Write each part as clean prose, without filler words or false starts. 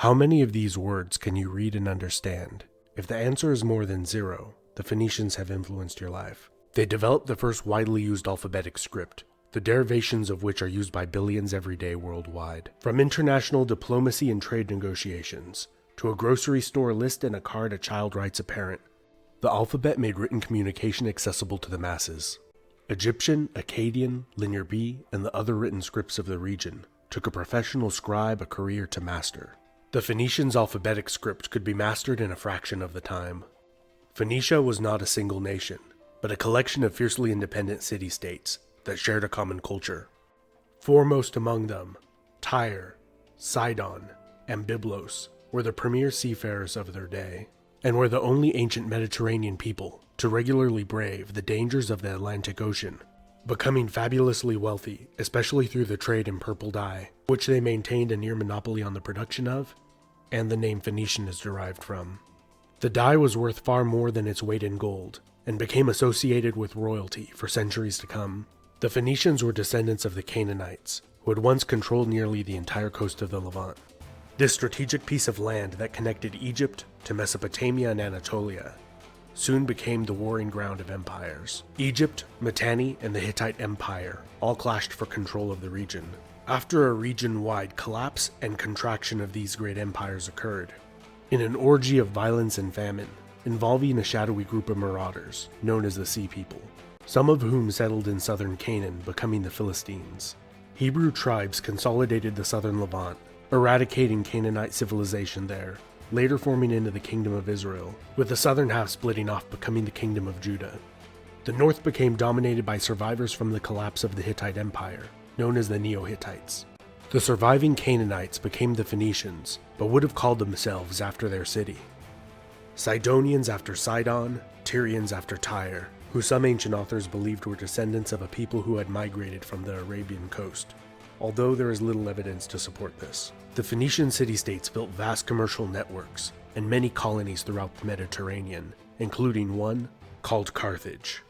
How many of these words can you read and understand? If the answer is more than 0, the Phoenicians have influenced your life. They developed the first widely used alphabetic script, the derivations of which are used by billions every day worldwide. From international diplomacy and trade negotiations, to a grocery store list and a card a child writes a parent, the alphabet made written communication accessible to the masses. Egyptian, Akkadian, Linear B, and the other written scripts of the region took a professional scribe a career to master. The Phoenicians' alphabetic script could be mastered in a fraction of the time. Phoenicia was not a single nation, but a collection of fiercely independent city-states that shared a common culture. Foremost among them, Tyre, Sidon, and Byblos were the premier seafarers of their day, and were the only ancient Mediterranean people to regularly brave the dangers of the Atlantic Ocean, becoming fabulously wealthy, especially through the trade in purple dye, which they maintained a near monopoly on the production of, and the name Phoenician is derived from. The dye was worth far more than its weight in gold, and became associated with royalty for centuries to come. The Phoenicians were descendants of the Canaanites, who had once controlled nearly the entire coast of the Levant. This strategic piece of land that connected Egypt to Mesopotamia and Anatolia soon became the warring ground of empires. Egypt, Mitanni, and the Hittite Empire all clashed for control of the region. After a region-wide collapse and contraction of these great empires occurred, in an orgy of violence and famine, involving a shadowy group of marauders known as the Sea People, some of whom settled in southern Canaan, becoming the Philistines. Hebrew tribes consolidated the southern Levant, eradicating Canaanite civilization there, later forming into the Kingdom of Israel, with the southern half splitting off, becoming the Kingdom of Judah. The north became dominated by survivors from the collapse of the Hittite Empire, known as the Neo-Hittites. The surviving Canaanites became the Phoenicians, but would have called themselves after their city. Sidonians after Sidon, Tyrians after Tyre, who some ancient authors believed were descendants of a people who had migrated from the Arabian coast, although there is little evidence to support this. The Phoenician city-states built vast commercial networks and many colonies throughout the Mediterranean, including one called Carthage,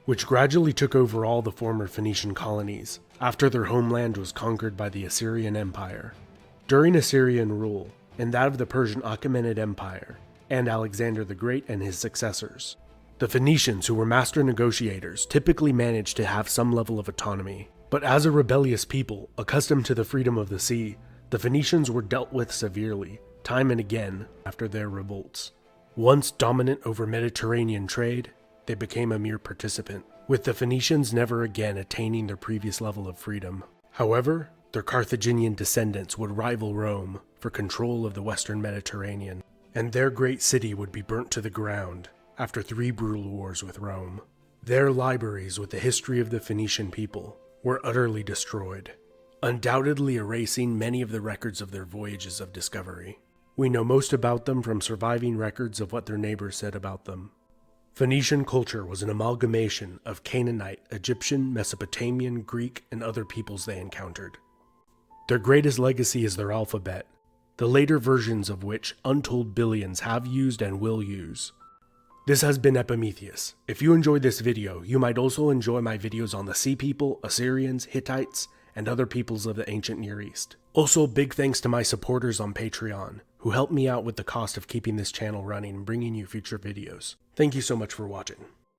which gradually took over all the former Phoenician colonies after their homeland was conquered by the Assyrian Empire. During Assyrian rule, and that of the Persian Achaemenid Empire, and Alexander the Great and his successors, the Phoenicians, who were master negotiators, typically managed to have some level of autonomy. But as a rebellious people, accustomed to the freedom of the sea, the Phoenicians were dealt with severely, time and again, after their revolts. Once dominant over Mediterranean trade, they became a mere participant, with the Phoenicians never again attaining their previous level of freedom. However, their Carthaginian descendants would rival Rome for control of the western Mediterranean, and their great city would be burnt to the ground after 3 brutal wars with Rome. Their libraries with the history of the Phoenician people were utterly destroyed, undoubtedly erasing many of the records of their voyages of discovery. We know most about them from surviving records of what their neighbors said about them. Phoenician culture was an amalgamation of Canaanite, Egyptian, Mesopotamian, Greek, and other peoples they encountered. Their greatest legacy is their alphabet, the later versions of which untold billions have used and will use. This has been Epimetheus. If you enjoyed this video, you might also enjoy my videos on the Sea People, Assyrians, Hittites, and other peoples of the ancient Near East. Also, big thanks to my supporters on Patreon, who help me out with the cost of keeping this channel running and bringing you future videos. Thank you so much for watching.